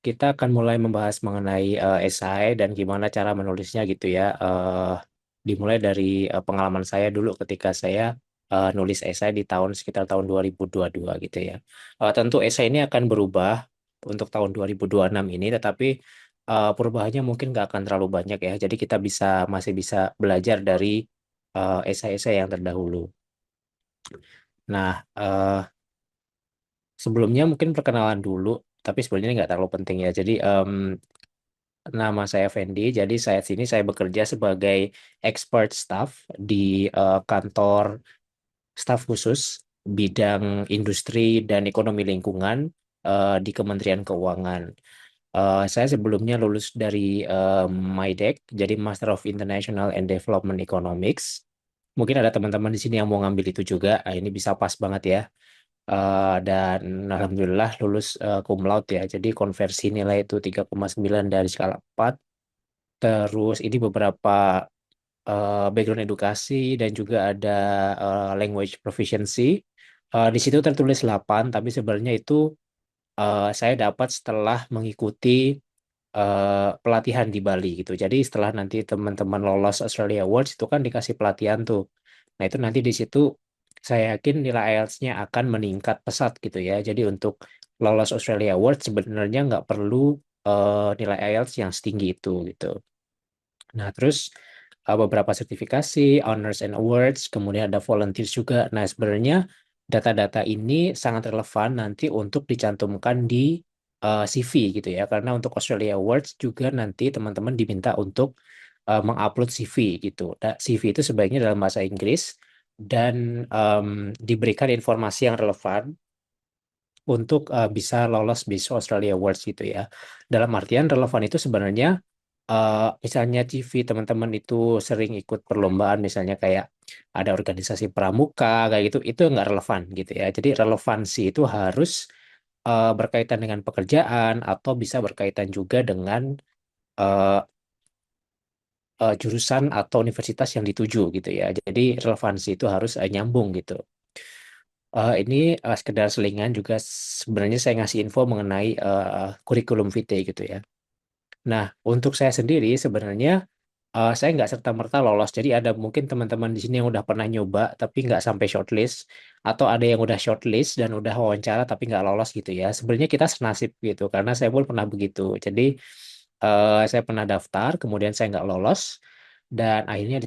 kita akan mulai membahas mengenai esai dan gimana cara menulisnya gitu ya. Dimulai dari pengalaman saya dulu ketika saya nulis esai di sekitar tahun 2022 gitu ya. Tentu esai ini akan berubah untuk tahun 2026 ini, tetapi perubahannya mungkin nggak akan terlalu banyak ya. Jadi kita masih bisa belajar dari esai-esai yang terdahulu. Nah, sebelumnya mungkin perkenalan dulu, tapi sebenarnya nggak terlalu penting ya. Jadi nama saya Fendi, jadi saya bekerja sebagai expert staff di kantor staf khusus bidang industri dan ekonomi lingkungan di Kementerian Keuangan. Saya sebelumnya lulus dari MIDEC, jadi Master of International and Development Economics. Mungkin ada teman-teman di sini yang mau ngambil itu juga. Ini bisa pas banget ya. Dan alhamdulillah lulus cum laude ya. Jadi konversi nilai itu 3,9 dari skala 4. Terus ini beberapa background edukasi dan juga ada language proficiency. Di situ tertulis 8, tapi sebenarnya itu saya dapat setelah mengikuti pelatihan di Bali gitu. Jadi setelah nanti teman-teman lolos Australia Awards itu kan dikasih pelatihan tuh. Nah itu nanti di situ saya yakin nilai IELTS-nya akan meningkat pesat gitu ya. Jadi untuk lolos Australia Awards sebenarnya nggak perlu nilai IELTS yang setinggi itu gitu. Nah, terus beberapa sertifikasi, honors and awards, kemudian ada volunteers juga. Nah, sebenarnya data-data ini sangat relevan nanti untuk dicantumkan di CV gitu ya. Karena untuk Australia Awards juga nanti teman-teman diminta untuk mengupload CV gitu. Nah, CV itu sebaiknya dalam bahasa Inggris dan diberikan informasi yang relevan untuk bisa lolos beasiswa Australia Awards gitu ya. Dalam artian relevan itu sebenarnya misalnya CV teman-teman itu sering ikut perlombaan misalnya kayak ada organisasi pramuka kayak gitu itu nggak relevan gitu ya. Jadi relevansi itu harus berkaitan dengan pekerjaan atau bisa berkaitan juga dengan eh, jurusan atau universitas yang dituju gitu ya. Jadi relevansi itu harus nyambung gitu. Ini sekedar selingan juga sebenarnya saya ngasih info mengenai kurikulum vitae gitu ya. Nah, untuk saya sendiri sebenarnya saya nggak serta-merta lolos. Jadi ada mungkin teman-teman di sini yang udah pernah nyoba tapi nggak sampai shortlist, atau ada yang udah shortlist dan udah wawancara tapi nggak lolos gitu ya. Sebenarnya kita senasib gitu karena saya pun pernah begitu. Jadi saya pernah daftar, kemudian saya nggak lolos dan akhirnya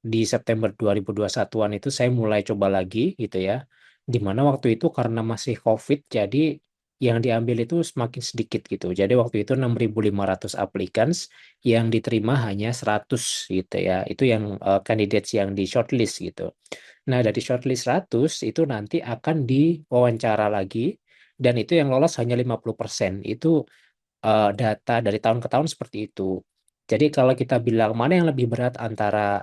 di September 2021-an itu saya mulai coba lagi gitu ya. Di mana waktu itu karena masih COVID, jadi yang diambil itu semakin sedikit gitu. Jadi waktu itu 6.500 applicants, yang diterima hanya 100 gitu ya. Itu yang candidates yang di shortlist gitu. Nah, dari shortlist 100 itu nanti akan diwawancara lagi dan itu yang lolos hanya 50%. Itu data dari tahun ke tahun seperti itu. Jadi kalau kita bilang mana yang lebih berat antara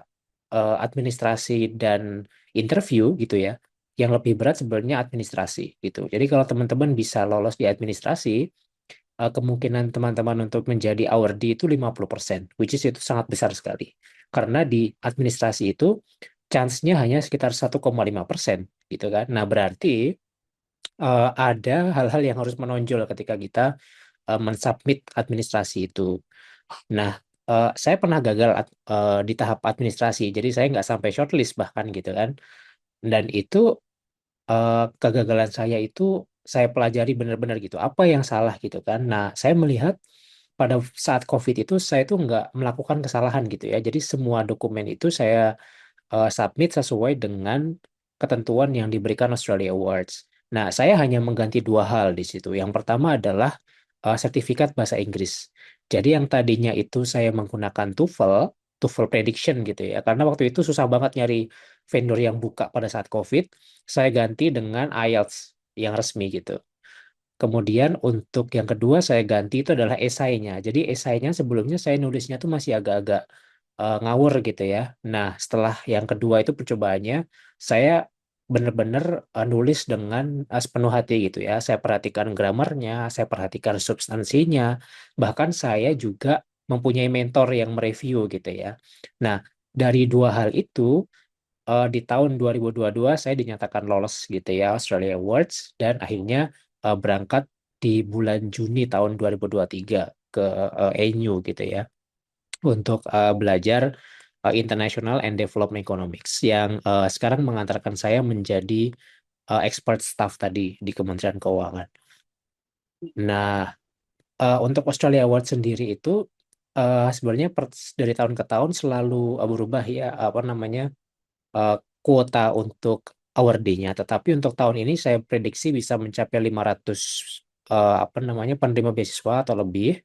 administrasi dan interview gitu ya, yang lebih berat sebenarnya administrasi gitu. Jadi kalau teman-teman bisa lolos di administrasi, kemungkinan teman-teman untuk menjadi awardee itu 50%, which is itu sangat besar sekali. Karena di administrasi itu chance-nya hanya sekitar 1,5% gitu kan. Nah, berarti ada hal-hal yang harus menonjol ketika kita mensubmit administrasi itu. Nah, saya pernah gagal di tahap administrasi, jadi saya nggak sampai shortlist bahkan gitu kan. Dan itu kegagalan saya itu saya pelajari benar-benar gitu. Apa yang salah gitu kan? Nah, saya melihat pada saat COVID itu saya tuh nggak melakukan kesalahan gitu ya. Jadi semua dokumen itu saya submit sesuai dengan ketentuan yang diberikan Australia Awards. Nah, saya hanya mengganti dua hal di situ. Yang pertama adalah sertifikat bahasa Inggris. Jadi yang tadinya itu saya menggunakan TOEFL, TOEFL prediction gitu ya. Karena waktu itu susah banget nyari vendor yang buka pada saat COVID, saya ganti dengan IELTS yang resmi gitu. Kemudian untuk yang kedua saya ganti itu adalah esainya. Jadi esainya sebelumnya saya nulisnya tuh masih agak-agak ngawur gitu ya. Nah, setelah yang kedua itu percobaannya, saya benar-benar nulis dengan sepenuh hati gitu ya. Saya perhatikan gramarnya, saya perhatikan substansinya, bahkan saya juga mempunyai mentor yang mereview gitu ya. Nah, dari dua hal itu di tahun 2022 saya dinyatakan lolos gitu ya Australia Awards dan akhirnya berangkat di bulan Juni tahun 2023 ke ANU gitu ya untuk belajar International and Development Economics yang sekarang mengantarkan saya menjadi expert staff tadi di Kementerian Keuangan. Nah, untuk Australia Award sendiri itu sebenarnya dari tahun ke tahun selalu berubah ya apa namanya eh, kuota untuk awardee-nya. Tetapi untuk tahun ini saya prediksi bisa mencapai 500 apa namanya penerima beasiswa atau lebih.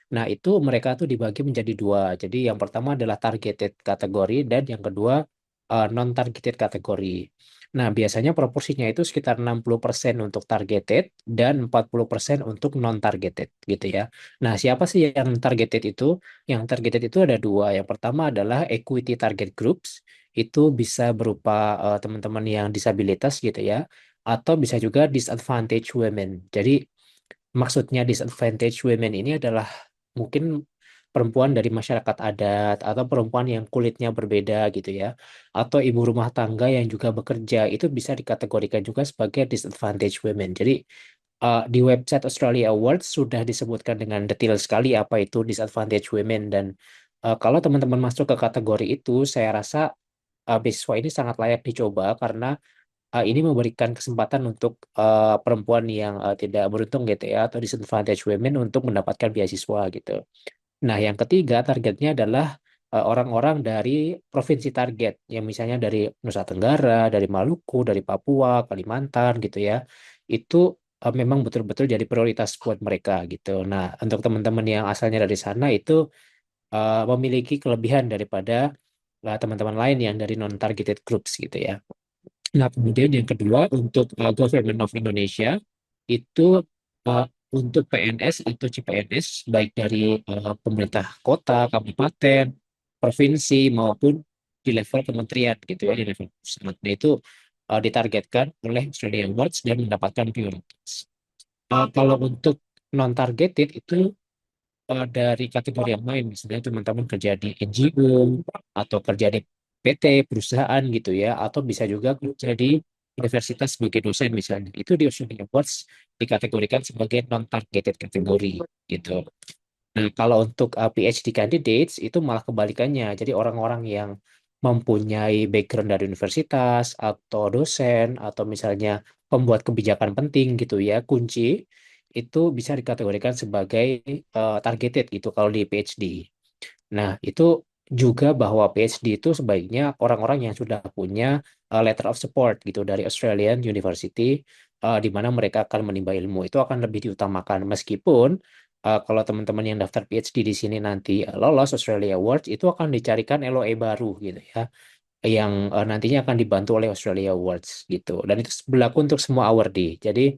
Nah, itu mereka tuh dibagi menjadi dua. Jadi yang pertama adalah targeted kategori dan yang kedua non-targeted kategori. Nah, biasanya proporsinya itu sekitar 60% untuk targeted dan 40% untuk non-targeted gitu ya. Nah, siapa sih yang targeted itu? Yang targeted itu ada dua. Yang pertama adalah equity target groups. Itu bisa berupa teman-teman yang disabilitas gitu ya. Atau bisa juga disadvantaged women. Jadi maksudnya disadvantage women ini adalah mungkin perempuan dari masyarakat adat atau perempuan yang kulitnya berbeda gitu ya, atau ibu rumah tangga yang juga bekerja itu bisa dikategorikan juga sebagai disadvantage women. Jadi di website Australia Awards sudah disebutkan dengan detail sekali apa itu disadvantage women dan kalau teman-teman masuk ke kategori itu, saya rasa beasiswa ini sangat layak dicoba karena ini memberikan kesempatan untuk perempuan yang tidak beruntung gitu ya atau disadvantaged women untuk mendapatkan beasiswa gitu. Nah, yang ketiga targetnya adalah orang-orang dari provinsi target yang misalnya dari Nusa Tenggara, dari Maluku, dari Papua, Kalimantan gitu ya. Itu memang betul-betul jadi prioritas buat mereka gitu. Nah, untuk teman-teman yang asalnya dari sana itu memiliki kelebihan daripada teman-teman lain yang dari non-targeted groups gitu ya. Nah, kemudian yang kedua untuk Government of Indonesia itu uh, untuk PNS atau CPNS baik dari pemerintah kota, kabupaten, provinsi maupun di level kementerian gitu ya di level pusat. Nah, itu ditargetkan oleh Australia Awards dan mendapatkan prioritas. Kalau untuk non-targeted itu dari kategori yang lain, misalnya teman-teman kerja di NGO atau kerja di PT, perusahaan gitu ya, atau bisa juga kerja di universitas sebagai dosen misalnya. Itu di Australian Awards dikategorikan sebagai non-targeted kategori gitu. Nah, kalau untuk PhD candidates itu malah kebalikannya. Jadi orang-orang yang mempunyai background dari universitas atau dosen atau misalnya pembuat kebijakan penting gitu ya, kunci itu bisa dikategorikan sebagai targeted gitu kalau di PhD. Nah, itu juga bahwa PhD itu sebaiknya orang-orang yang sudah punya letter of support gitu dari Australian University di mana mereka akan menimba ilmu itu akan lebih diutamakan meskipun kalau teman-teman yang daftar PhD di sini nanti lolos Australia Awards itu akan dicarikan LOE baru gitu ya yang nantinya akan dibantu oleh Australia Awards gitu dan itu berlaku untuk semua awardee. Jadi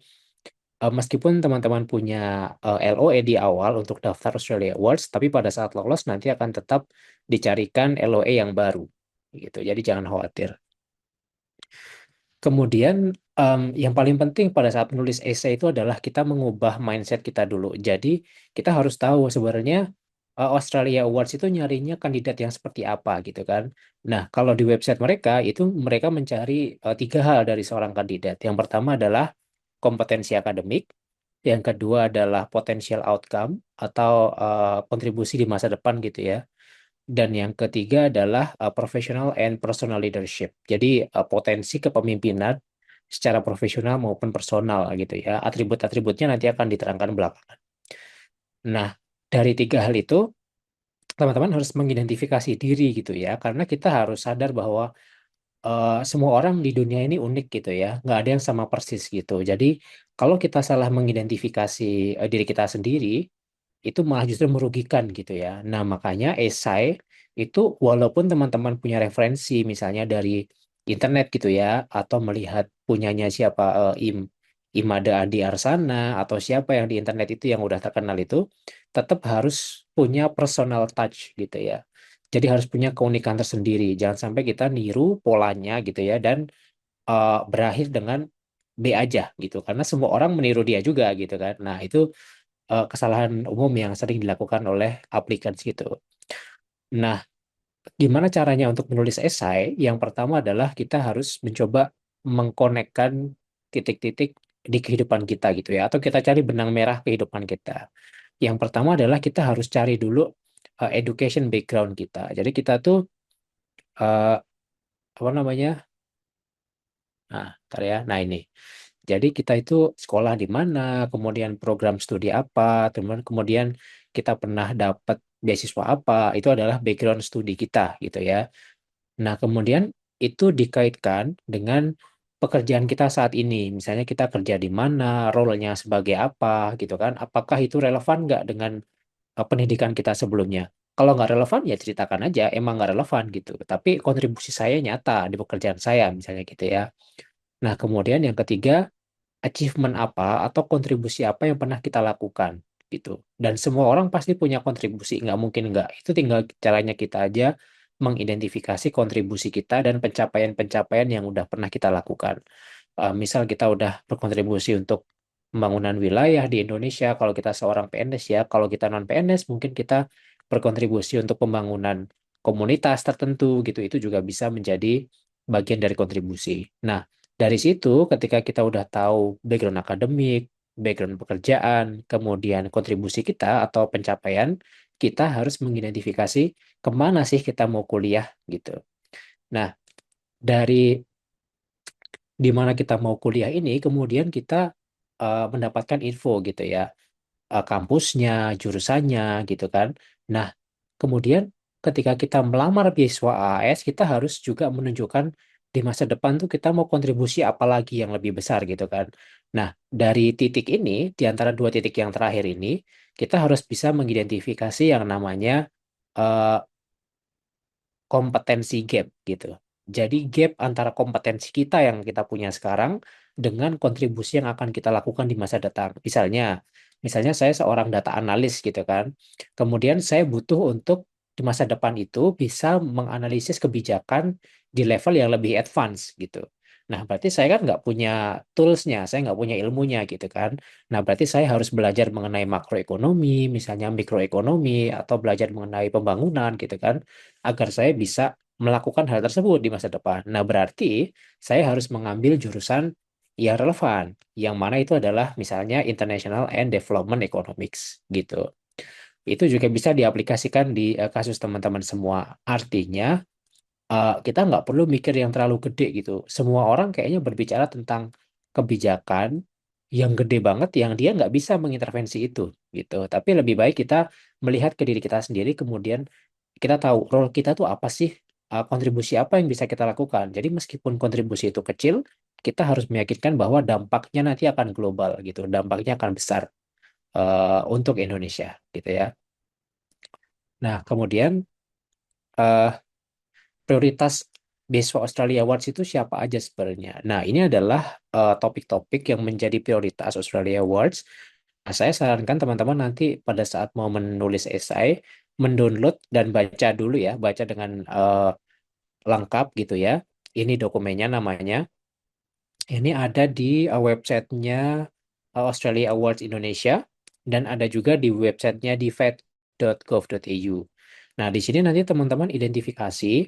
meskipun teman-teman punya LOE di awal untuk daftar Australia Awards, tapi pada saat lolos nanti akan tetap dicarikan LOE yang baru. Gitu. Jadi jangan khawatir. Kemudian yang paling penting pada saat menulis esai itu adalah kita mengubah mindset kita dulu. Jadi kita harus tahu sebenarnya Australia Awards itu nyarinya kandidat yang seperti apa gitu kan. Nah, kalau di website mereka itu mereka mencari tiga hal dari seorang kandidat. Yang pertama adalah kompetensi akademik, yang kedua adalah potential outcome atau kontribusi di masa depan gitu ya. Dan yang ketiga adalah professional and personal leadership. Jadi potensi kepemimpinan secara profesional maupun personal gitu ya. Atribut-atributnya nanti akan diterangkan belakangan. Nah, dari tiga hal itu teman-teman harus mengidentifikasi diri gitu ya. Karena kita harus sadar bahwa semua orang di dunia ini unik gitu ya, nggak ada yang sama persis gitu. Jadi kalau kita salah mengidentifikasi diri kita sendiri, itu malah justru merugikan gitu ya. Nah makanya esai itu walaupun teman-teman punya referensi misalnya dari internet gitu ya, atau melihat punyanya siapa Imada Andi Arsana atau siapa yang di internet itu yang udah terkenal itu, tetap harus punya personal touch gitu ya. Jadi harus punya keunikan tersendiri. Jangan sampai kita niru polanya gitu ya dan berakhir dengan B aja gitu. Karena semua orang meniru dia juga gitu kan. Nah, itu kesalahan umum yang sering dilakukan oleh applicants gitu. Nah, gimana caranya untuk menulis esai? Yang pertama adalah kita harus mencoba mengkonekkan titik-titik di kehidupan kita gitu ya, atau kita cari benang merah kehidupan kita. Yang pertama adalah kita harus cari dulu education background kita. Jadi kita tuh apa namanya? Nah, ntar ya. Nah ini. Jadi kita itu sekolah di mana, kemudian program studi apa, kemudian kita pernah dapat beasiswa apa, itu adalah background studi kita gitu ya. Nah, kemudian itu dikaitkan dengan pekerjaan kita saat ini. Misalnya kita kerja di mana, role-nya sebagai apa gitu kan. Apakah itu relevan nggak dengan pendidikan kita sebelumnya? Kalau nggak relevan ya ceritakan aja, emang nggak relevan gitu. Tapi kontribusi saya nyata di pekerjaan saya misalnya gitu ya. Nah, kemudian yang ketiga, achievement apa atau kontribusi apa yang pernah kita lakukan gitu. Dan semua orang pasti punya kontribusi, nggak mungkin nggak. Itu tinggal caranya kita aja mengidentifikasi kontribusi kita dan pencapaian-pencapaian yang udah pernah kita lakukan. Misal kita udah berkontribusi untuk pembangunan wilayah di Indonesia, kalau kita seorang PNS ya, kalau kita non PNS mungkin kita berkontribusi untuk pembangunan komunitas tertentu gitu, itu juga bisa menjadi bagian dari kontribusi. Nah, dari situ ketika kita udah tahu background akademik, background pekerjaan, kemudian kontribusi kita atau pencapaian, kita harus mengidentifikasi kemana sih kita mau kuliah gitu. Nah, dari di mana kita mau kuliah ini, kemudian kita mendapatkan info gitu ya, kampusnya, jurusannya gitu kan. Nah, kemudian ketika kita melamar beasiswa AAS, kita harus juga menunjukkan di masa depan tuh kita mau kontribusi apa lagi yang lebih besar gitu kan. Nah, dari titik ini, di antara dua titik yang terakhir ini, kita harus bisa mengidentifikasi yang namanya eh, kompetensi gap gitu. Jadi gap antara kompetensi kita yang kita punya sekarang dengan kontribusi yang akan kita lakukan di masa datang. Misalnya saya seorang data analis gitu kan. Kemudian saya butuh untuk di masa depan itu bisa menganalisis kebijakan di level yang lebih advance gitu. Nah, berarti saya kan nggak punya toolsnya, saya nggak punya ilmunya gitu kan. Nah, berarti saya harus belajar mengenai makroekonomi, misalnya mikroekonomi, atau belajar mengenai pembangunan gitu kan agar saya bisa melakukan hal tersebut di masa depan. Nah, berarti saya harus mengambil jurusan yang relevan, yang mana itu adalah misalnya International and Development Economics gitu. Itu juga bisa diaplikasikan di kasus teman-teman semua. Artinya, kita nggak perlu mikir yang terlalu gede gitu. Semua orang kayaknya berbicara tentang kebijakan yang gede banget yang dia nggak bisa mengintervensi itu gitu. Tapi lebih baik kita melihat ke diri kita sendiri, kemudian kita tahu role kita tuh apa sih, kontribusi apa yang bisa kita lakukan. Jadi meskipun kontribusi itu kecil, kita harus meyakinkan bahwa dampaknya nanti akan global gitu, dampaknya akan besar untuk Indonesia gitu ya. Nah, kemudian eh, prioritas beasiswa Australia Awards itu siapa aja sebenarnya? Nah, ini adalah topik-topik yang menjadi prioritas Australia Awards. Nah, saya sarankan teman-teman nanti pada saat mau menulis esai, mendownload dan baca dulu ya, baca dengan lengkap gitu ya. Ini dokumennya namanya. Ini ada di websitenya Australia Awards Indonesia dan ada juga di websitenya di fed.gov.au. Nah, di sini nanti teman-teman identifikasi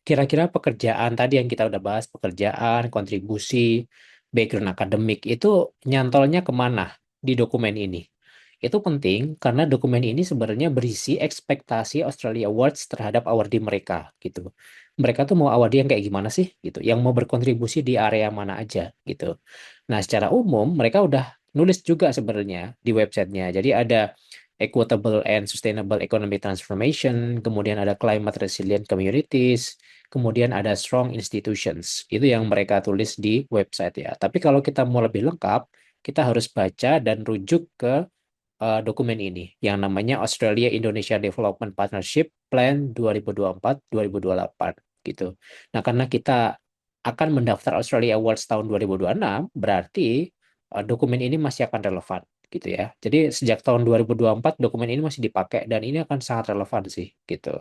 kira-kira pekerjaan tadi yang kita udah bahas, pekerjaan, kontribusi, background akademik, itu nyantolnya kemana di dokumen ini. Itu penting karena dokumen ini sebenarnya berisi ekspektasi Australia Awards terhadap awardee mereka gitu. Mereka tuh mau awardee yang kayak gimana sih gitu, yang mau berkontribusi di area mana aja gitu. Nah, secara umum mereka udah nulis juga sebenarnya di websitenya. Jadi ada Equitable and Sustainable Economic Transformation, kemudian ada Climate Resilient Communities, kemudian ada Strong Institutions. Itu yang mereka tulis di website ya. Tapi kalau kita mau lebih lengkap, kita harus baca dan rujuk ke dokumen ini yang namanya Australia Indonesia Development Partnership Plan 2024-2028 gitu. Nah, karena kita akan mendaftar Australia Awards tahun 2026, berarti dokumen ini masih akan relevan gitu ya. Jadi sejak tahun 2024 dokumen ini masih dipakai dan ini akan sangat relevan sih gitu.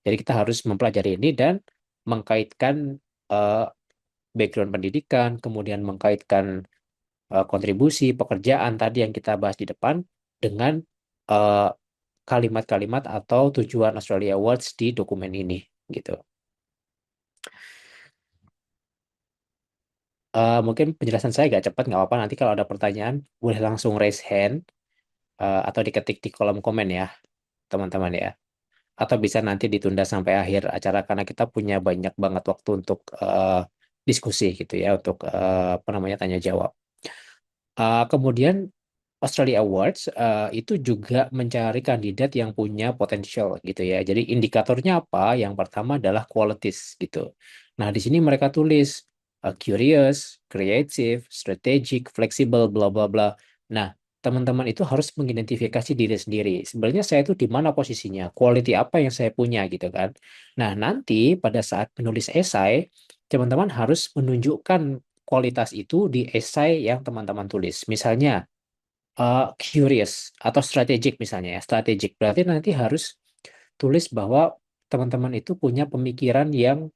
Jadi kita harus mempelajari ini dan mengkaitkan eh, background pendidikan, kemudian mengkaitkan kontribusi pekerjaan tadi yang kita bahas di depan dengan eh, kalimat-kalimat atau tujuan Australia Awards di dokumen ini gitu. Mungkin penjelasan saya agak cepat, nggak apa-apa. Nanti kalau ada pertanyaan, boleh langsung raise hand atau diketik di kolom komen ya, teman-teman ya. Atau bisa nanti ditunda sampai akhir acara karena kita punya banyak banget waktu untuk diskusi gitu ya, untuk apa namanya tanya jawab. Kemudian Australia Awards itu juga mencari kandidat yang punya potensial gitu ya. Jadi indikatornya apa? Yang pertama adalah qualities gitu. Nah, di sini mereka tulis curious, creative, strategic, flexible, bla bla bla. Nah, teman-teman itu harus mengidentifikasi diri sendiri. Sebenarnya saya itu di mana posisinya? Quality apa yang saya punya gitu kan. Nah, nanti pada saat menulis esai, teman-teman harus menunjukkan kualitas itu di esai yang teman-teman tulis. Misalnya curious atau strategic misalnya ya. Strategic berarti nanti harus tulis bahwa teman-teman itu punya pemikiran yang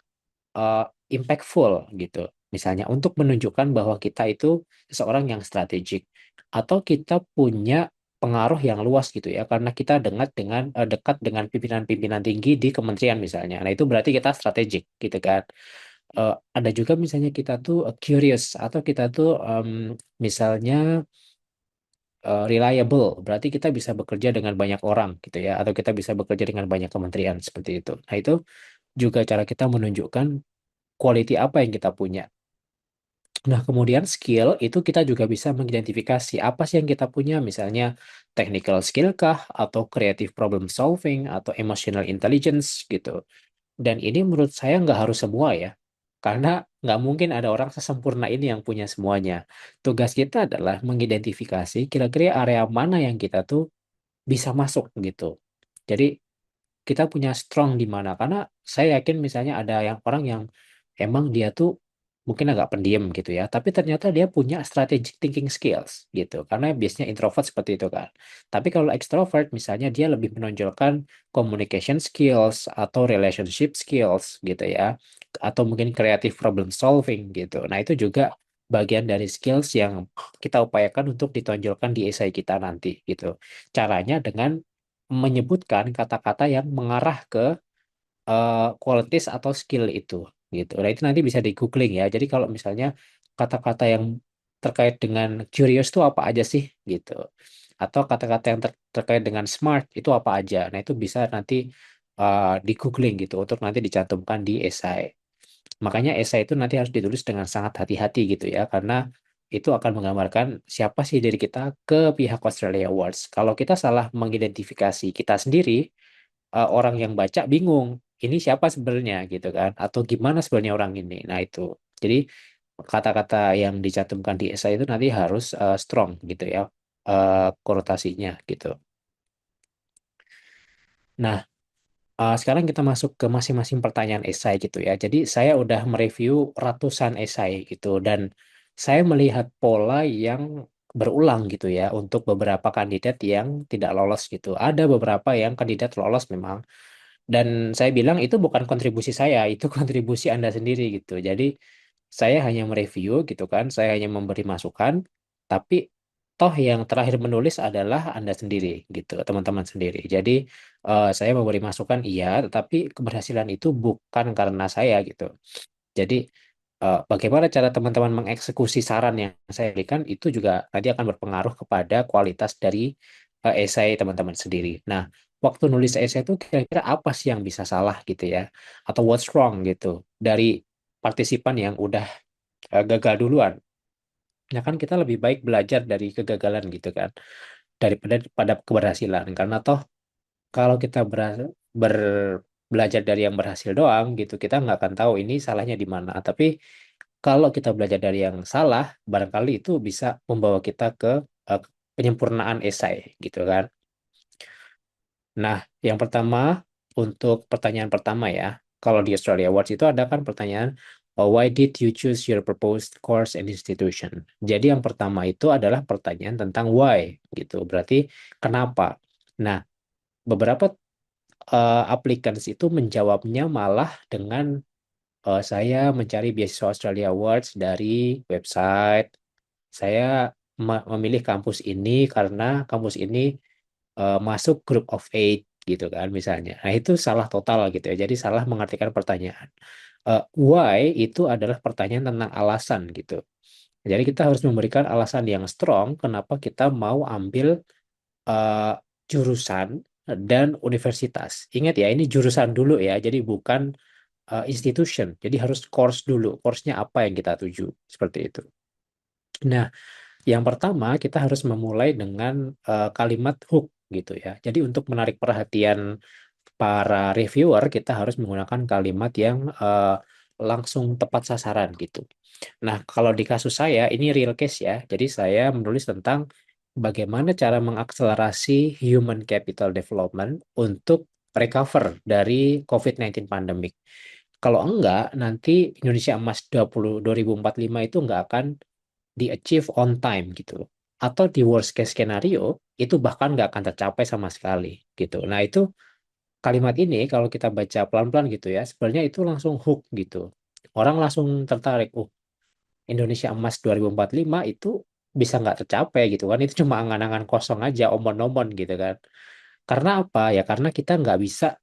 uh, impactful gitu. Misalnya untuk menunjukkan bahwa kita itu seseorang yang strategik atau kita punya pengaruh yang luas gitu ya karena kita dekat dengan pimpinan-pimpinan tinggi di kementerian misalnya. Nah, itu berarti kita strategik gitu kan. Ada juga misalnya kita tuh curious atau kita tuh misalnya reliable, berarti kita bisa bekerja dengan banyak orang gitu ya, atau kita bisa bekerja dengan banyak kementerian seperti itu. Nah, itu juga cara kita menunjukkan quality apa yang kita punya. Nah, kemudian skill itu kita juga bisa mengidentifikasi apa sih yang kita punya, misalnya technical skill kah, atau creative problem solving, atau emotional intelligence gitu. Dan ini menurut saya nggak harus semua ya, karena nggak mungkin ada orang sesempurna ini yang punya semuanya. Tugas kita adalah mengidentifikasi kira-kira area mana yang kita tuh bisa masuk gitu. Jadi kita punya strong di mana karena saya yakin misalnya ada yang orang yang emang dia tuh mungkin agak pendiam gitu ya, tapi ternyata dia punya strategic thinking skills gitu. Karena biasanya introvert seperti itu kan. Tapi kalau extrovert misalnya dia lebih menonjolkan communication skills atau relationship skills gitu ya, atau mungkin creative problem solving gitu. Nah, itu juga bagian dari skills yang kita upayakan untuk ditonjolkan di esai kita nanti gitu. Caranya dengan menyebutkan kata-kata yang mengarah ke qualities atau skill itu gitu. Nah, itu nanti bisa di googling ya. Jadi kalau misalnya kata-kata yang terkait dengan curious itu apa aja sih gitu. Atau kata-kata yang terkait dengan smart itu apa aja. Nah, itu bisa nanti di googling gitu untuk nanti dicantumkan di esai. Makanya esai itu nanti harus ditulis dengan sangat hati-hati gitu ya, karena itu akan menggambarkan siapa sih diri kita ke pihak Australia Awards. Kalau kita salah mengidentifikasi kita sendiri, orang yang baca bingung, ini siapa sebenarnya gitu kan, atau gimana sebenarnya orang ini. Nah, itu. Jadi kata-kata yang dicantumkan di esai itu nanti harus strong gitu ya, konotasinya gitu. Nah, sekarang kita masuk ke masing-masing pertanyaan esai gitu ya. Jadi saya udah mereview ratusan esai gitu dan saya melihat pola yang berulang gitu ya untuk beberapa kandidat yang tidak lolos gitu. Ada beberapa yang kandidat lolos memang, dan saya bilang itu bukan kontribusi saya, itu kontribusi Anda sendiri gitu. Jadi saya hanya mereview gitu kan, saya hanya memberi masukan, tapi toh yang terakhir menulis adalah Anda sendiri gitu, teman-teman sendiri. Jadi saya memberi masukan iya, tetapi keberhasilan itu bukan karena saya gitu. Jadi bagaimana cara teman-teman mengeksekusi saran yang saya berikan itu juga nanti akan berpengaruh kepada kualitas dari esai teman-teman sendiri. Nah, waktu nulis esai itu kira-kira apa sih yang bisa salah gitu ya, atau what's wrong gitu dari partisipan yang udah gagal duluan. Ya kan kita lebih baik belajar dari kegagalan gitu kan daripada pada keberhasilan. Karena toh kalau kita belajar dari yang berhasil doang gitu, kita nggak akan tahu ini salahnya di mana. Tapi kalau kita belajar dari yang salah, barangkali itu bisa membawa kita ke eh, penyempurnaan esai gitu kan. Nah, yang pertama untuk pertanyaan pertama ya, kalau di Australia Awards itu ada kan pertanyaan why did you choose your proposed course and institution? Jadi yang pertama itu adalah pertanyaan tentang why gitu. Berarti kenapa? Nah, beberapa applicants itu menjawabnya malah dengan saya mencari beasiswa Australia Awards dari website. Saya memilih kampus ini karena kampus ini masuk group of eight gitu kan misalnya. Nah, itu salah total gitu ya. Jadi salah mengartikan pertanyaan. Why itu adalah pertanyaan tentang alasan gitu. Jadi kita harus memberikan alasan yang strong kenapa kita mau ambil eh, jurusan dan universitas. Ingat ya, ini jurusan dulu ya, jadi bukan institution. Jadi harus course dulu. Course-nya apa yang kita tuju, seperti itu. Nah, yang pertama kita harus memulai dengan kalimat hook gitu ya. Jadi untuk menarik perhatian para reviewer, kita harus menggunakan kalimat yang langsung tepat sasaran gitu. Nah, kalau di kasus saya, ini real case ya. Jadi saya menulis tentang bagaimana cara mengakselerasi human capital development untuk recover dari COVID-19 pandemic. Kalau enggak, nanti Indonesia Emas 2045 itu enggak akan di-achieve on time gitu. Atau di worst case scenario, itu bahkan nggak akan tercapai sama sekali gitu. Nah, itu kalimat ini kalau kita baca pelan-pelan gitu ya, sebenarnya itu langsung hook gitu. Orang langsung tertarik, oh Indonesia Emas 2045 itu bisa nggak tercapai gitu kan. Itu cuma angan-angan kosong aja, omon-omon gitu kan. Karena apa? Ya karena kita nggak bisa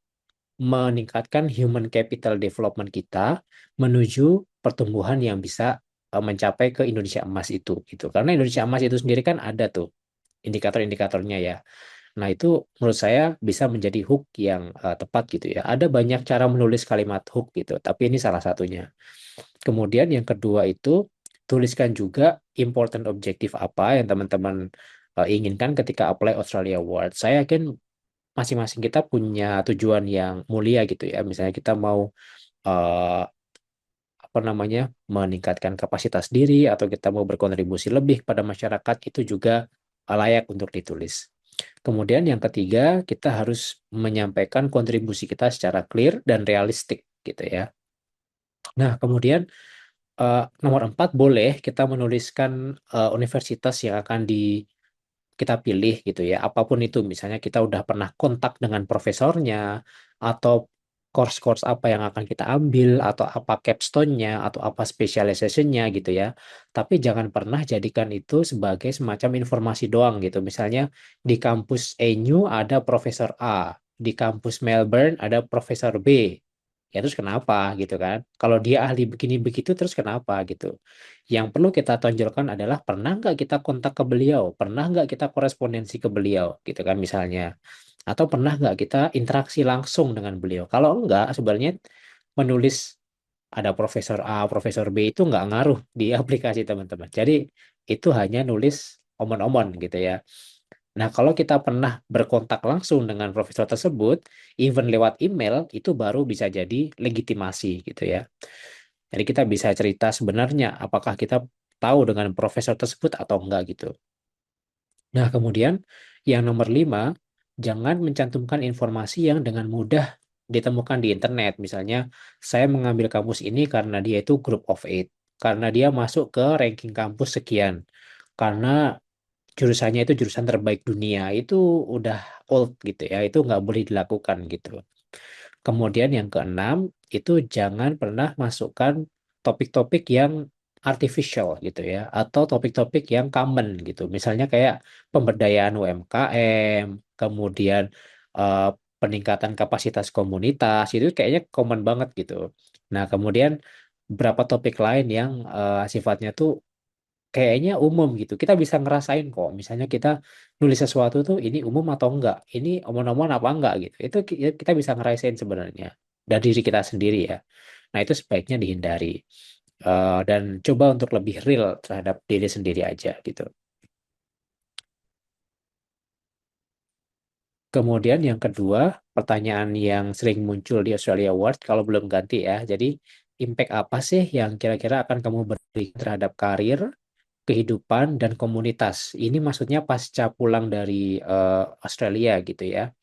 meningkatkan human capital development kita menuju pertumbuhan yang bisa mencapai ke Indonesia Emas itu gitu. Karena Indonesia Emas itu sendiri kan ada tuh indikator-indikatornya ya. Nah, itu menurut saya bisa menjadi hook yang tepat gitu ya. Ada banyak cara menulis kalimat hook gitu, tapi ini salah satunya. Kemudian yang kedua itu tuliskan juga important objektif apa yang teman-teman inginkan ketika apply Australia Award. Saya yakin masing-masing kita punya tujuan yang mulia gitu ya. Misalnya kita mau eh, apa namanya meningkatkan kapasitas diri atau kita mau berkontribusi lebih pada masyarakat itu juga layak untuk ditulis. Kemudian yang ketiga, kita harus menyampaikan kontribusi kita secara clear dan realistik gitu ya. Nah, kemudian nomor empat boleh kita menuliskan universitas yang akan kita pilih gitu ya. Apapun itu, misalnya kita udah pernah kontak dengan profesornya atau course-course apa yang akan kita ambil atau apa capstone-nya atau apa specialization-nya gitu ya. Tapi jangan pernah jadikan itu sebagai semacam informasi doang gitu. Misalnya di kampus NU ada Profesor A, di kampus Melbourne ada Profesor B. Ya terus kenapa gitu kan? Kalau dia ahli begini begitu terus kenapa gitu? Yang perlu kita tonjolkan adalah pernah nggak kita kontak ke beliau, pernah nggak kita korespondensi ke beliau, gitu kan misalnya. Atau pernah nggak kita interaksi langsung dengan beliau. Kalau enggak, sebenarnya menulis ada Profesor A, Profesor B itu nggak ngaruh di aplikasi teman-teman. Jadi itu hanya nulis omon-omon gitu ya. Nah, kalau kita pernah berkontak langsung dengan profesor tersebut, even lewat email, itu baru bisa jadi legitimasi gitu ya. Jadi kita bisa cerita sebenarnya apakah kita tahu dengan profesor tersebut atau enggak gitu. Nah, kemudian yang nomor lima, jangan mencantumkan informasi yang dengan mudah ditemukan di internet. Misalnya, saya mengambil kampus ini karena dia itu group of eight, karena dia masuk ke ranking kampus sekian, karena jurusannya itu jurusan terbaik dunia. Itu udah old gitu ya, itu nggak boleh dilakukan gitu. Kemudian yang keenam, itu jangan pernah masukkan topik-topik yang artificial gitu ya, atau topik-topik yang common gitu. Misalnya kayak pemberdayaan UMKM, kemudian eh, peningkatan kapasitas komunitas, itu kayaknya common banget gitu. Nah, kemudian beberapa topik lain yang sifatnya tuh kayaknya umum gitu. Kita bisa ngerasain kok. Misalnya kita nulis sesuatu tuh ini umum atau enggak, ini omon-omon apa enggak gitu. Itu kita bisa ngerasain sebenarnya dari diri kita sendiri ya. Nah, itu sebaiknya dihindari. Dan coba untuk lebih real terhadap diri sendiri aja gitu. Kemudian yang kedua, pertanyaan yang sering muncul di Australia Award kalau belum ganti ya. Jadi, impact apa sih yang kira-kira akan kamu beri terhadap karir, kehidupan, dan komunitas? Ini maksudnya pasca pulang dari Australia gitu ya.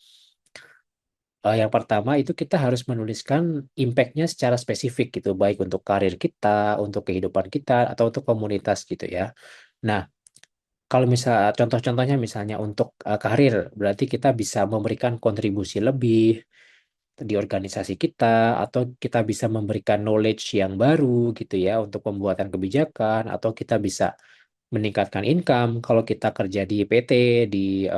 Yang pertama itu kita harus menuliskan impact-nya secara spesifik gitu, baik untuk karir kita, untuk kehidupan kita, atau untuk komunitas gitu ya. Nah, kalau misal contoh-contohnya misalnya untuk karir, berarti kita bisa memberikan kontribusi lebih di organisasi kita, atau kita bisa memberikan knowledge yang baru gitu ya untuk pembuatan kebijakan, atau kita bisa meningkatkan income kalau kita kerja di PT, di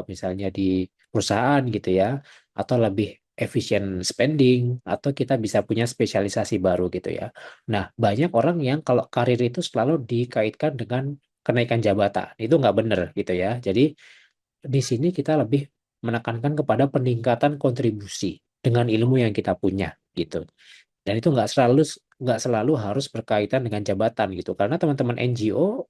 misalnya di perusahaan gitu ya, atau lebih efficient spending, atau kita bisa punya spesialisasi baru gitu ya. Nah, banyak orang yang kalau karir itu selalu dikaitkan dengan kenaikan jabatan. Itu nggak benar gitu ya. Jadi di sini kita lebih menekankan kepada peningkatan kontribusi dengan ilmu yang kita punya gitu. Dan itu nggak selalu harus berkaitan dengan jabatan gitu. Karena teman-teman NGO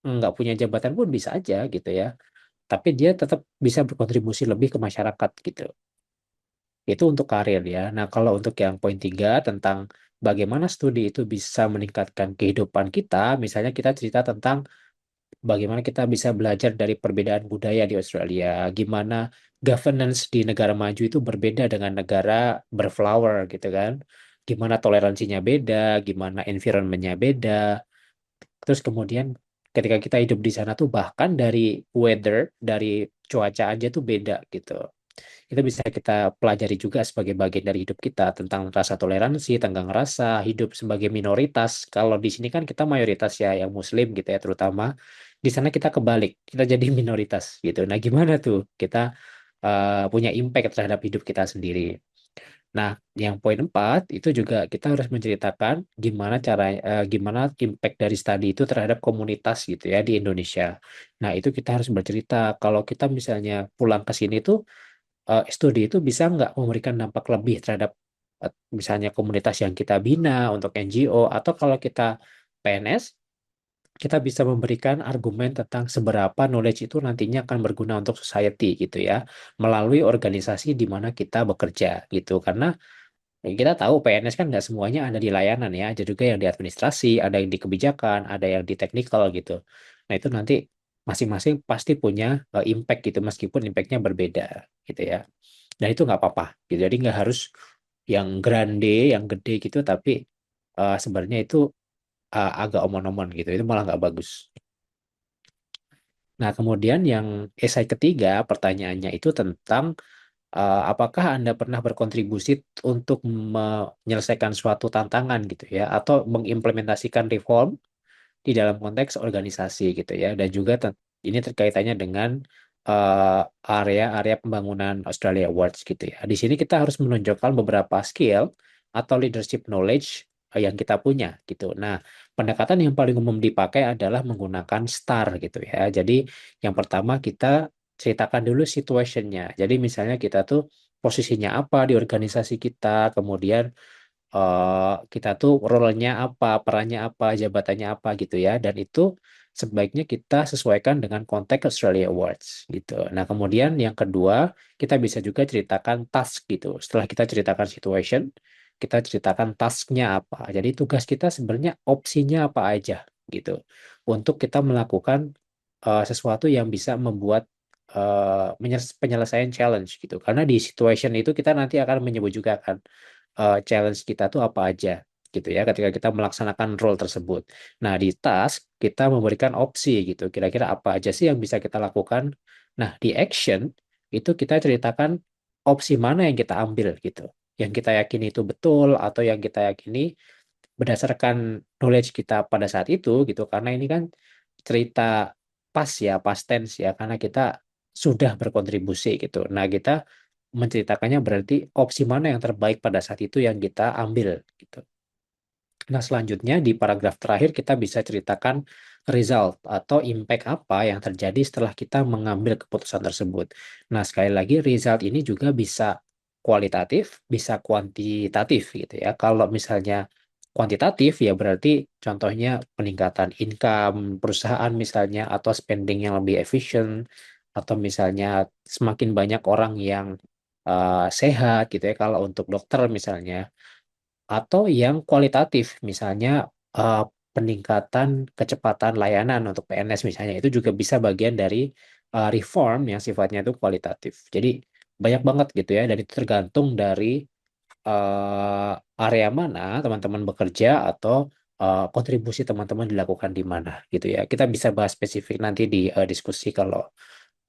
nggak punya jabatan pun bisa aja gitu ya. Tapi dia tetap bisa berkontribusi lebih ke masyarakat gitu. Itu untuk karir ya. Nah, kalau untuk yang poin tiga tentang bagaimana studi itu bisa meningkatkan kehidupan kita, misalnya kita cerita tentang bagaimana kita bisa belajar dari perbedaan budaya di Australia, gimana governance di negara maju itu berbeda dengan negara berflower gitu kan, gimana toleransinya beda, gimana environmentnya beda, terus kemudian ketika kita hidup di sana tuh bahkan dari weather, dari cuaca aja tuh beda gitu. Itu bisa kita pelajari juga sebagai bagian dari hidup kita tentang rasa toleransi, tentang rasa hidup sebagai minoritas. Kalau di sini kan kita mayoritas ya yang Muslim gitu ya terutama. Di sana kita kebalik, kita jadi minoritas gitu. Nah, gimana tuh kita punya impact terhadap hidup kita sendiri. Nah, yang poin 4 itu juga kita harus menceritakan gimana impact dari studi itu terhadap komunitas gitu ya di Indonesia. Nah, itu kita harus bercerita kalau kita misalnya pulang ke sini tuh studi itu bisa nggak memberikan dampak lebih terhadap misalnya komunitas yang kita bina untuk NGO, atau kalau kita PNS, kita bisa memberikan argumen tentang seberapa knowledge itu nantinya akan berguna untuk society gitu ya, melalui organisasi di mana kita bekerja gitu. Karena kita tahu PNS kan nggak semuanya ada di layanan ya, ada juga yang di administrasi, ada yang di kebijakan, ada yang di technical gitu. Nah itu nanti masing-masing pasti punya impact gitu, meskipun impactnya berbeda gitu ya. Dan itu nggak apa-apa gitu. Jadi nggak harus yang grande, yang gede gitu, tapi sebenarnya itu agak omon-omon gitu. Itu malah nggak bagus. Nah kemudian yang esai ketiga pertanyaannya itu tentang apakah Anda pernah berkontribusi untuk menyelesaikan suatu tantangan gitu ya, atau mengimplementasikan reform di dalam konteks organisasi gitu ya, dan juga ini terkaitannya dengan eh, area-area pembangunan Australia Awards gitu ya. Di sini kita harus menunjukkan beberapa skill atau leadership knowledge yang kita punya gitu. Nah, pendekatan yang paling umum dipakai adalah menggunakan STAR gitu ya. Jadi yang pertama kita ceritakan dulu situationnya. Jadi misalnya kita tuh posisinya apa di organisasi kita, kemudian kita tuh role-nya apa, perannya apa, jabatannya apa gitu ya. Dan itu sebaiknya kita sesuaikan dengan konteks Australia Awards gitu. Nah, kemudian yang kedua, kita bisa juga ceritakan task gitu. Setelah kita ceritakan situation, kita ceritakan task-nya apa. Jadi tugas kita sebenarnya opsinya apa aja gitu. Untuk kita melakukan sesuatu yang bisa membuat penyelesaian challenge gitu. Karena di situation itu kita nanti akan menyebut juga kan challenge kita tuh apa aja gitu ya ketika kita melaksanakan role tersebut. Nah, di task kita memberikan opsi gitu. Kira-kira apa aja sih yang bisa kita lakukan? Nah, di action itu kita ceritakan opsi mana yang kita ambil gitu. Yang kita yakini itu betul atau yang kita yakini berdasarkan knowledge kita pada saat itu gitu. Karena ini kan cerita past tense ya, karena kita sudah berkontribusi gitu. Nah, kita menceritakannya berarti opsi mana yang terbaik pada saat itu yang kita ambil gitu. Nah, selanjutnya di paragraf terakhir kita bisa ceritakan result atau impact apa yang terjadi setelah kita mengambil keputusan tersebut. Nah, sekali lagi result ini juga bisa kualitatif, bisa kuantitatif gitu ya. Kalau misalnya kuantitatif ya berarti contohnya peningkatan income perusahaan misalnya, atau spending yang lebih efisien, atau misalnya semakin banyak orang yang sehat gitu ya kalau untuk dokter misalnya, atau yang kualitatif misalnya eh, peningkatan kecepatan layanan untuk PNS misalnya, itu juga bisa bagian dari reform yang sifatnya itu kualitatif. Jadi banyak banget gitu ya, dan itu tergantung dari area mana teman-teman bekerja, atau kontribusi teman-teman dilakukan di mana gitu ya. Kita bisa bahas spesifik nanti di diskusi kalau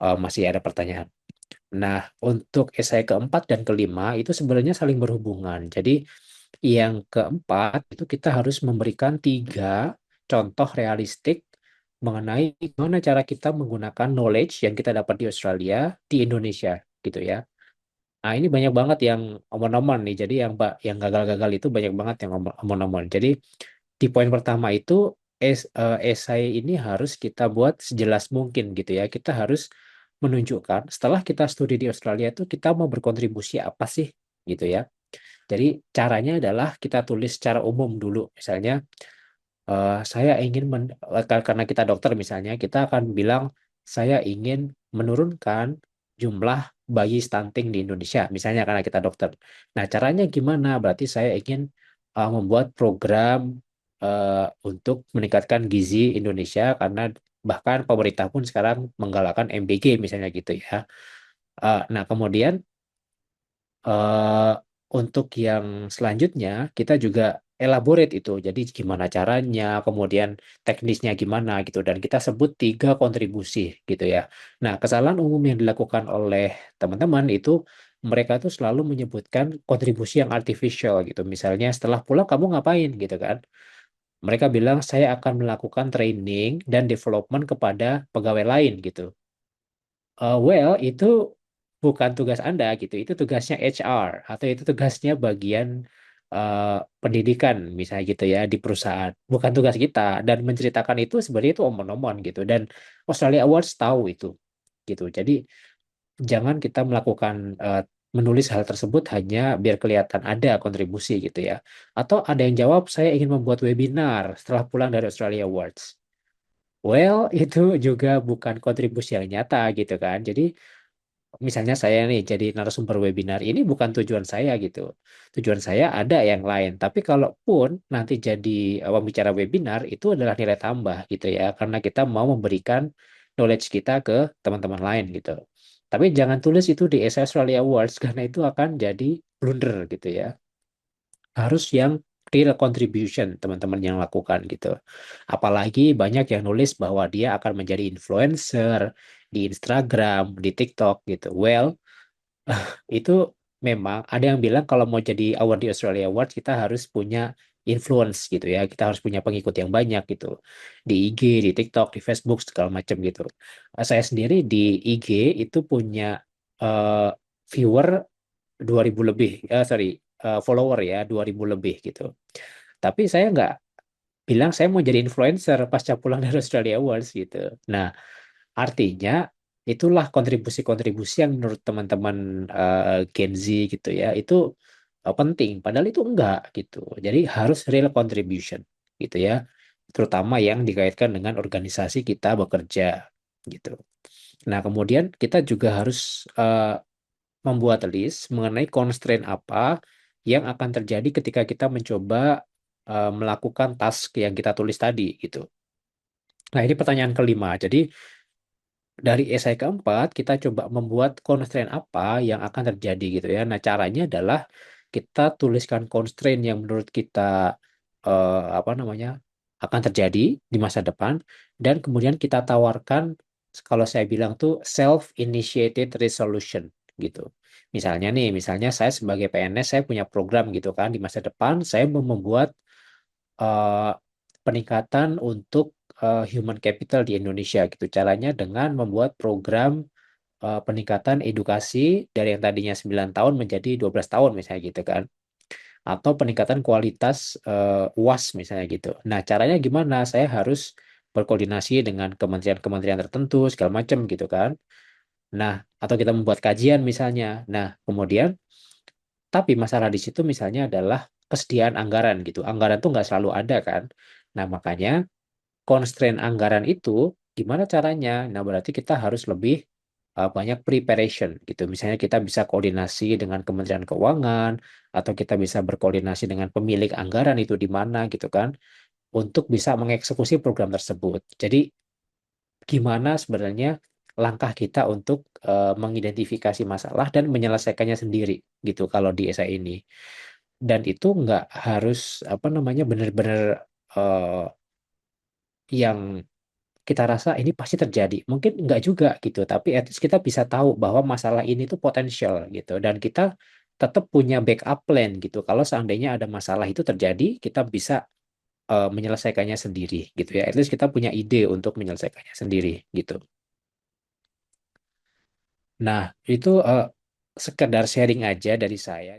masih ada pertanyaan. Nah, untuk esai keempat dan kelima itu sebenarnya saling berhubungan. Jadi yang keempat itu kita harus memberikan tiga contoh realistik mengenai gimana cara kita menggunakan knowledge yang kita dapat di Australia di Indonesia gitu ya. Nah, ini banyak banget yang omon-omon nih. Jadi yang gagal-gagal itu banyak banget yang omon-omon. Jadi di poin pertama itu esai ini harus kita buat sejelas mungkin gitu ya. Kita harus menunjukkan setelah kita studi di Australia itu kita mau berkontribusi apa sih gitu ya. Jadi caranya adalah kita tulis secara umum dulu. Misalnya saya ingin karena kita dokter misalnya, kita akan bilang saya ingin menurunkan jumlah bayi stunting di Indonesia, misalnya karena kita dokter. Nah, caranya gimana? Berarti saya ingin membuat program untuk meningkatkan gizi Indonesia karena bahkan pemerintah pun sekarang menggalakkan MBG misalnya gitu ya. Nah, kemudian eh, untuk yang selanjutnya kita juga elaborate itu. Jadi gimana caranya, kemudian teknisnya gimana gitu. Dan kita sebut 3 kontribusi gitu ya. Nah, kesalahan umum yang dilakukan oleh teman-teman itu mereka tuh selalu menyebutkan kontribusi yang artificial gitu. Misalnya setelah pulang kamu ngapain gitu kan. Mereka bilang saya akan melakukan training dan development kepada pegawai lain gitu. Itu bukan tugas Anda gitu. Itu tugasnya HR atau itu tugasnya bagian eh, pendidikan misalnya gitu ya di perusahaan. Bukan tugas kita dan menceritakan itu sebenarnya itu omon-omon gitu dan Australia Awards tahu itu gitu. Jadi jangan kita melakukan menulis hal tersebut hanya biar kelihatan ada kontribusi gitu ya. Atau ada yang jawab saya ingin membuat webinar setelah pulang dari Australia Awards. Itu juga bukan kontribusi yang nyata gitu kan. Jadi misalnya saya nih jadi narasumber webinar ini bukan tujuan saya gitu. Tujuan saya ada yang lain. Tapi kalaupun nanti jadi pembicara webinar itu adalah nilai tambah gitu ya. Karena kita mau memberikan knowledge kita ke teman-teman lain gitu. Tapi jangan tulis itu di Essay Australia Awards karena itu akan jadi blunder gitu ya. Harus yang real contribution teman-teman yang lakukan gitu. Apalagi banyak yang nulis bahwa dia akan menjadi influencer di Instagram, di TikTok gitu. Itu memang ada yang bilang kalau mau jadi award di Australia Award kita harus punya influence gitu ya. Kita harus punya pengikut yang banyak gitu. Di IG, di TikTok, di Facebook segala macam gitu. Saya sendiri di IG itu punya eh, viewer 2000 lebih. Follower ya 2000 lebih gitu. Tapi saya nggak bilang saya mau jadi influencer pasca pulang dari Australia Awards gitu. Nah, artinya itulah kontribusi-kontribusi yang menurut teman-teman Gen Z gitu ya, itu penting. Padahal itu enggak gitu. Jadi harus real contribution gitu ya. Terutama yang dikaitkan dengan organisasi kita bekerja gitu. Nah, kemudian kita juga harus membuat list mengenai constraint apa yang akan terjadi ketika kita mencoba melakukan task yang kita tulis tadi gitu. Nah, ini pertanyaan kelima. Jadi dari esai keempat kita coba membuat constraint apa yang akan terjadi gitu ya. Nah, caranya adalah kita tuliskan constraint yang menurut kita apa namanya akan terjadi di masa depan dan kemudian kita tawarkan kalau saya bilang tuh self-initiated resolution gitu. Misalnya saya sebagai PNS saya punya program gitu kan di masa depan saya mau membuat eh, peningkatan untuk human capital di Indonesia gitu. Caranya dengan membuat program peningkatan edukasi dari yang tadinya 9 tahun menjadi 12 tahun misalnya gitu kan. Atau peningkatan kualitas UAS misalnya gitu. Nah, caranya gimana? Saya harus berkoordinasi dengan kementerian-kementerian tertentu segala macam gitu kan. Nah, atau kita membuat kajian misalnya. Nah, kemudian tapi masalah di situ misalnya adalah kesediaan anggaran gitu. Anggaran tuh nggak selalu ada kan. Nah, makanya constraint anggaran itu gimana caranya? Nah, berarti kita harus lebih banyak preparation gitu. Misalnya kita bisa koordinasi dengan Kementerian Keuangan atau kita bisa berkoordinasi dengan pemilik anggaran itu di mana gitu kan untuk bisa mengeksekusi program tersebut. Jadi gimana sebenarnya langkah kita untuk mengidentifikasi masalah dan menyelesaikannya sendiri gitu kalau di ESA ini. Dan itu nggak harus apa namanya benar-benar eh, yang kita rasa ini pasti terjadi. Mungkin enggak juga gitu, tapi at least kita bisa tahu bahwa masalah ini tuh potensial gitu. Dan kita tetap punya backup plan gitu. Kalau seandainya ada masalah itu terjadi, kita bisa menyelesaikannya sendiri gitu ya. At least kita punya ide untuk menyelesaikannya sendiri gitu. Nah, itu sekedar sharing aja dari saya.